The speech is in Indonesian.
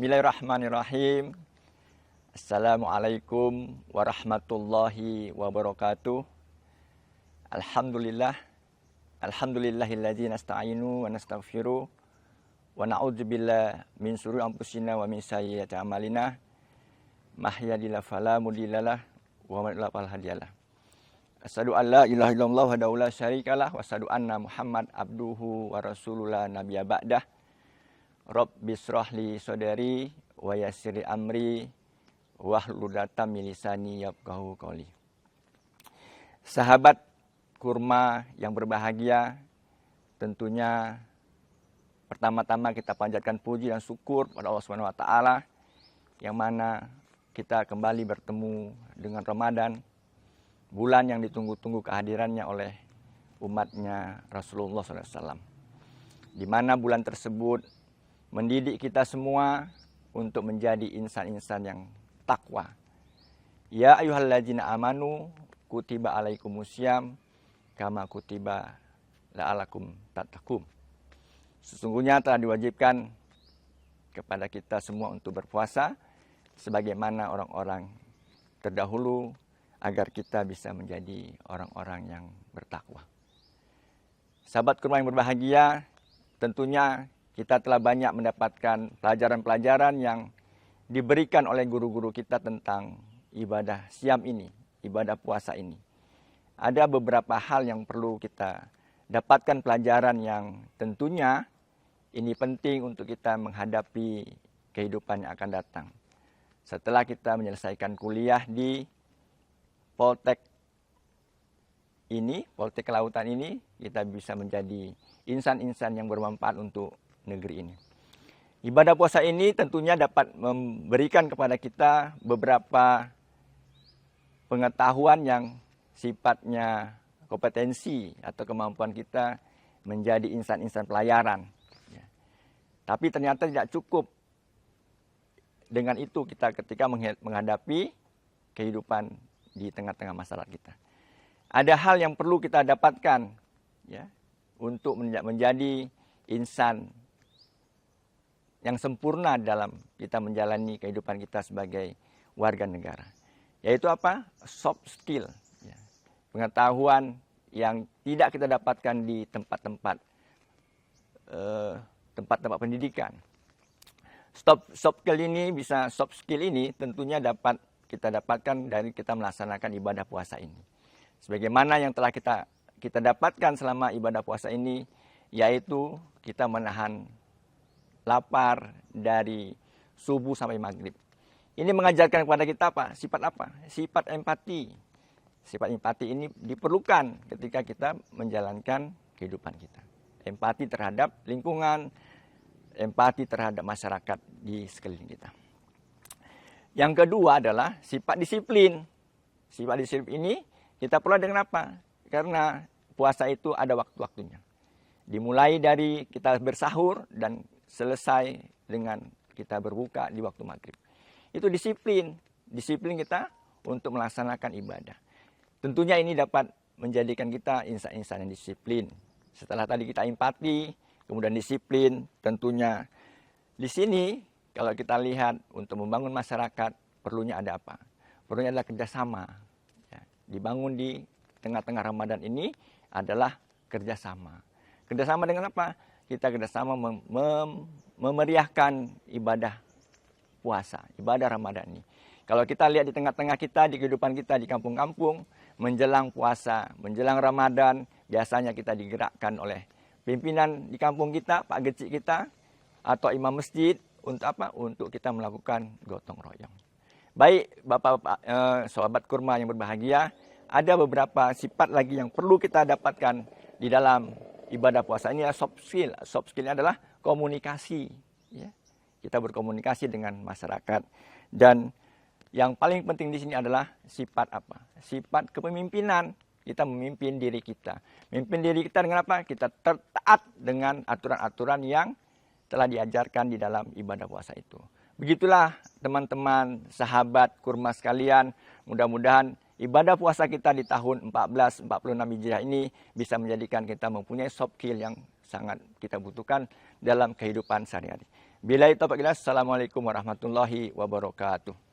Bismillahirrahmanirrahim. Assalamualaikum warahmatullahi wabarakatuh. Alhamdulillah. Alhamdulillahilladzi nasta'inu wa nastaghfiru wa na'udzubillah min syururi anfusina wa min sayyiati a'malina. Mahyadillah fala mudhillalah wa man yudlil fala hadiyalah. Asyhadu an la ilaha illallah wahdahu la syarikalah wa asyhadu anna Muhammad abduhu wa rasulullah nabiyya ba'dah. Rabbi shrah li sadri wa yassir li amri wahlul 'uqdatam min lisani yafqahu qawli. Sahabat kurma yang berbahagia, tentunya pertama-tama kita panjatkan puji dan syukur pada Allah Subhanahu wa taala yang mana kita kembali bertemu dengan Ramadan, bulan yang ditunggu-tunggu kehadirannya oleh umatnya Rasulullah SAW. Di mana bulan tersebut mendidik kita semua untuk menjadi insan-insan yang takwa. Ya ayyuhalladzina amanu kutiba alaikumusiyam kama kutiba la'alakum tattaqun. Sesungguhnya telah diwajibkan kepada kita semua untuk berpuasa sebagaimana orang-orang terdahulu agar kita bisa menjadi orang-orang yang bertakwa. Sahabat kurma yang berbahagia, tentunya kita telah banyak mendapatkan pelajaran-pelajaran yang diberikan oleh guru-guru kita tentang ibadah siam ini, ibadah puasa ini. Ada beberapa hal yang perlu kita dapatkan pelajaran yang tentunya ini penting untuk kita menghadapi kehidupan yang akan datang. Setelah kita menyelesaikan kuliah di Poltek ini, Poltek Kelautan ini, kita bisa menjadi insan-insan yang bermanfaat untuk negeri ini. Ibadah puasa ini tentunya dapat memberikan kepada kita beberapa pengetahuan yang sifatnya kompetensi atau kemampuan kita menjadi insan-insan pelayaran. Tapi ternyata tidak cukup dengan itu kita ketika menghadapi kehidupan di tengah-tengah masyarakat kita. Ada hal yang perlu kita dapatkan ya, untuk menjadi insan yang sempurna dalam kita menjalani kehidupan kita sebagai warga negara. Yaitu apa? Soft skill. Ya. Pengetahuan yang tidak kita dapatkan di tempat-tempat pendidikan. Soft skill ini tentunya dapat kita dapatkan dari kita melaksanakan ibadah puasa ini. Sebagaimana yang telah kita dapatkan selama ibadah puasa ini, yaitu kita menahan lapar dari subuh sampai maghrib. Ini mengajarkan kepada kita apa? Sifat apa? Sifat empati. Sifat empati ini diperlukan ketika kita menjalankan kehidupan kita. Empati terhadap lingkungan, empati terhadap masyarakat di sekeliling kita. Yang kedua adalah sifat disiplin. Sifat disiplin ini kita perlu dengan apa? Karena puasa itu ada waktu-waktunya. Dimulai dari kita bersahur dan selesai dengan kita berbuka di waktu maghrib. Itu disiplin. Disiplin kita untuk melaksanakan ibadah. Tentunya ini dapat menjadikan kita insan-insan yang disiplin. Setelah tadi kita empati, kemudian disiplin, tentunya di sini kalau kita lihat untuk membangun masyarakat perlunya ada apa? Perlunya adalah kerjasama. Ya, dibangun di tengah-tengah Ramadan ini adalah kerjasama. Kerjasama dengan apa? Kita kerjasama memeriahkan ibadah puasa, ibadah Ramadan ini. Kalau kita lihat di tengah-tengah kita, di kehidupan kita, di kampung-kampung, menjelang puasa, menjelang Ramadan, biasanya kita digerakkan oleh pimpinan di kampung kita, Pak Gecik kita, atau imam masjid, untuk apa? Untuk kita melakukan gotong royong. Baik, Bapak-bapak, sahabat kurma yang berbahagia, ada beberapa sifat lagi yang perlu kita dapatkan di dalam ibadah puasa ini adalah soft skill. Soft skill adalah komunikasi. Ya. Kita berkomunikasi dengan masyarakat. Dan yang paling penting di sini adalah sifat apa? Sifat kepemimpinan. Kita memimpin diri kita. Memimpin diri kita dengan apa? Kita taat dengan aturan-aturan yang telah diajarkan di dalam ibadah puasa itu. Begitulah teman-teman, sahabat kurma sekalian. Mudah-mudahan ibadah puasa kita di tahun 1446 Hijriah ini bisa menjadikan kita mempunyai soft skill yang sangat kita butuhkan dalam kehidupan sehari-hari. Billahi taufiq. Assalamualaikum warahmatullahi wabarakatuh.